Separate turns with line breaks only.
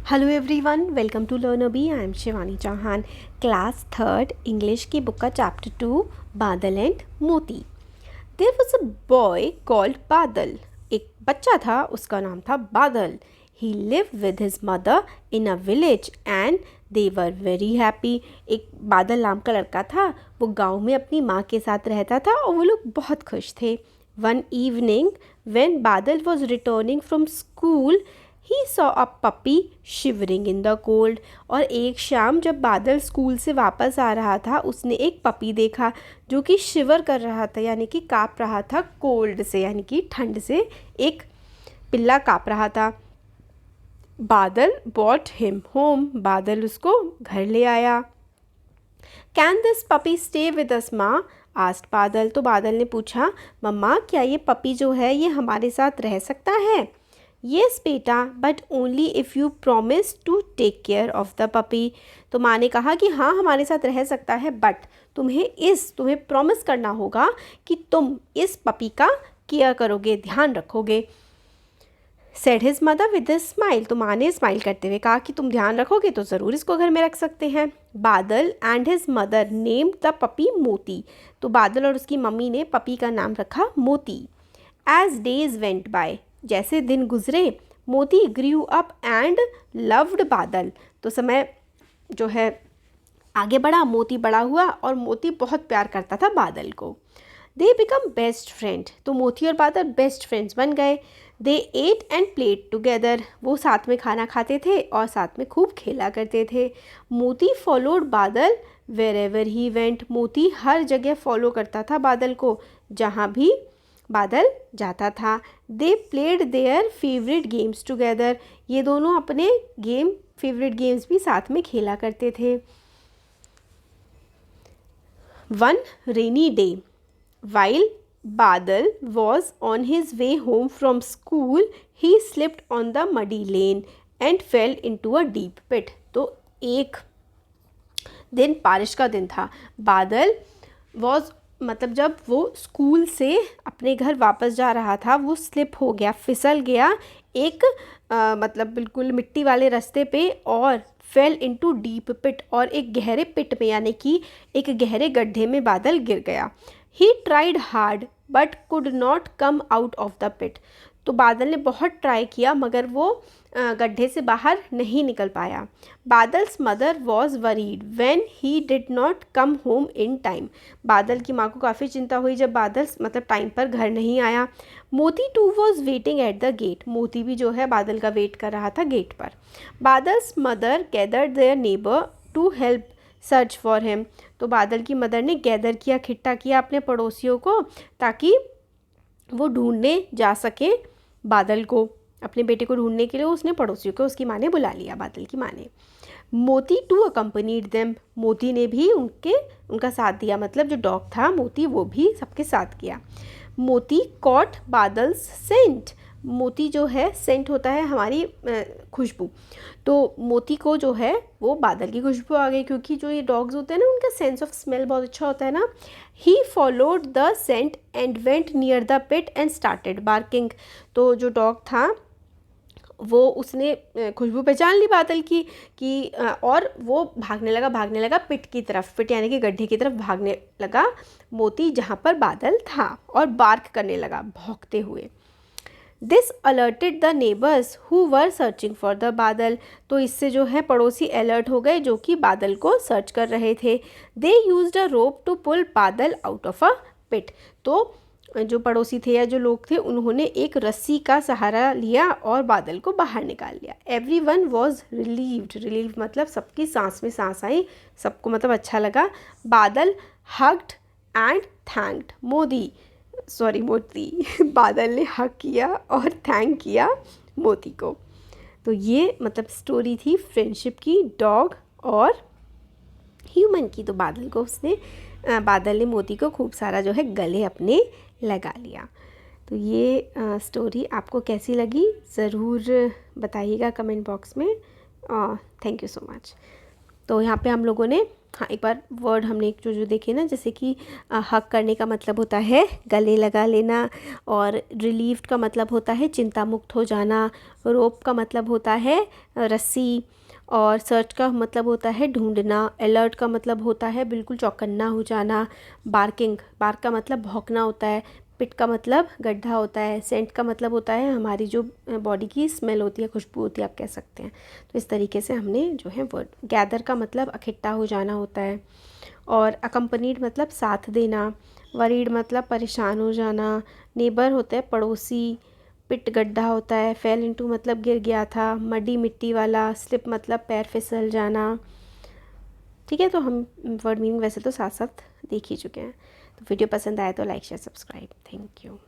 Hello everyone, welcome to learn B. I am Shivani Chauhan, class third English की book का chapter 2 Badal and Moti. There was a boy called Badal. एक बच्चा था, उसका नाम था Badal. He live with his mother in a village and they were very happy. एक बादल नाम का लड़का था, वो गाँव में अपनी माँ के साथ रहता था और वो लोग बहुत खुश थे। One evening when Badal was returning from school, he saw a puppy shivering in the cold। और एक शाम जब बादल स्कूल से वापस आ रहा था, उसने एक पपी देखा जो कि शिवर कर रहा था, यानी कि काँप रहा था कोल्ड से, यानी कि ठंड से एक पिल्ला काँप रहा था। बादल brought him home। बादल उसको घर ले आया। Can this puppy stay with us माँ? आस्ट बादल। तो बादल ने पूछा, मम्मा क्या ये पपी जो है ये हमारे साथ रह सकता है? येस बेटा, but only if you promise to take care of the puppy. तो माँ ने कहा कि हाँ हमारे साथ रह सकता है, बट तुम्हें प्रॉमिस करना होगा कि तुम इस पपी का केयर करोगे, ध्यान रखोगे। Said his mother with a smile. तो माँ ने स्माइल करते हुए कहा कि तुम ध्यान रखोगे तो ज़रूर इसको घर में रख सकते हैं। बादल and his mother named the puppy मोती। तो बादल और उसकी मम्मी ने पपी का नाम रखा मोती। एज डेज वेंट बाय, जैसे दिन गुजरे, मोती ग्रू अप एंड लव्ड बादल। तो समय जो है आगे बढ़ा, मोती बड़ा हुआ और मोती बहुत प्यार करता था बादल को। They become best friend. तो मोती और बादल बेस्ट फ्रेंड्स बन गए। दे एट एंड प्लेड टुगेदर। वो साथ में खाना खाते थे और साथ में खूब खेला करते थे। मोती फॉलोड बादल वेर एवर ही वेंट। मोती हर जगह फॉलो करता था बादल को, जहाँ भी बादल जाता था। They played their favourite games together. ये दोनों अपने फेवरेट गेम्स भी साथ में खेला करते थे। One rainy day, while Badal was on his way home from school, he slipped on the muddy lane and fell into a deep pit। तो एक दिन बारिश का दिन था। बादल वॉज मतलब जब वो स्कूल से अपने घर वापस जा रहा था, वो स्लिप हो गया, फिसल गया एक मतलब बिल्कुल मिट्टी वाले रास्ते पे, और फेल इनटू डीप पिट, और एक गहरे पिट में यानी कि एक गहरे गड्ढे में बादल गिर गया। He tried hard but could not come out of the pit. तो बादल ने बहुत ट्राई किया मगर वो गड्ढे से बाहर नहीं निकल पाया। Badal's mother was worried when he did not come home in time. Badal की माँ को काफ़ी चिंता हुई जब बादल मतलब टाइम पर घर नहीं आया। Moti too was waiting at the gate. Moti भी जो है बादल का वेट कर रहा था गेट पर। Badal's mother gathered their neighbour to help search for him. तो बादल की मदर ने गैदर किया, इकट्ठा किया अपने पड़ोसियों को ताकि वो ढूंढने जा सके बादल को। अपने बेटे को ढूंढने के लिए उसने पड़ोसियों को, उसकी माँ ने बुला लिया, बादल की माँ ने। मोती टू अकम्पनीड देम। मोती ने भी उनका साथ दिया, मतलब जो डॉग था मोती वो भी सबके साथ किया। मोती कॉट बादल्स सेंट। मोती जो है सेंट होता है हमारी खुशबू, तो मोती को जो है वो बादल की खुशबू आ गई, क्योंकि जो ये डॉग्स होते हैं ना उनका सेंस ऑफ स्मेल बहुत अच्छा होता है ना। He followed the scent and went near the pit and started barking. तो जो डॉग था वो उसने खुशबू पहचान ली बादल की कि और वो भागने लगा पिट की तरफ, पिट यानी कि गड्ढे की तरफ भागने लगा मोती जहाँ पर बादल था, और बार्क करने लगा भौंकते हुए। This alerted the neighbours who were searching for the बादल। तो इससे जो है पड़ोसी अलर्ट हो गए जो कि बादल को सर्च कर रहे थे। They used a rope to pull बादल आउट ऑफ अ पिट। तो जो पड़ोसी थे या जो लोग थे उन्होंने एक रस्सी का सहारा लिया और बादल को बाहर निकाल लिया। एवरी वन वॉज रिलीव्ड मतलब सबकी सांस में सांस आई, सबको मतलब अच्छा लगा। बादल हग्ड एंड थैंक्ड मोती बादल ने हक किया और थैंक किया मोती को। तो ये मतलब स्टोरी थी फ्रेंडशिप की, डॉग और ह्यूमन की। तो बादल ने मोती को खूब सारा जो है गले अपने लगा लिया। तो ये स्टोरी आपको कैसी लगी ज़रूर बताइएगा कमेंट बॉक्स में। Thank you so much. तो यहाँ पे हम लोगों ने हाँ एक बार वर्ड हमने जो जो देखे ना, जैसे कि हक करने का मतलब होता है गले लगा लेना, और रिलीव्ड का मतलब होता है चिंता मुक्त हो जाना, रोप का मतलब होता है रस्सी, और सर्च का मतलब होता है ढूंढना, अलर्ट का मतलब होता है बिल्कुल चौकन्ना हो जाना, बार्किंग, बार्क का मतलब भौंकना होता है, पिट का मतलब गड्ढा होता है, सेंट का मतलब होता है हमारी जो बॉडी की स्मेल होती है, खुशबू होती है, आप कह सकते हैं। तो इस तरीके से हमने जो है वर्ड, गैदर का मतलब इकट्ठा हो जाना होता है, और अकम्पनीड मतलब साथ देना, वरीड मतलब परेशान हो जाना, नेबर होता है पड़ोसी, पिट गड्ढा होता है, फेल इनटू मतलब गिर गया था, मडी मिट्टी वाला, स्लिप मतलब पैर फिसल जाना। ठीक है, तो हम वर्ड मीनिंग वैसे तो साथ साथ देख ही चुके हैं। तो वीडियो पसंद आया तो like share subscribe. Thank you.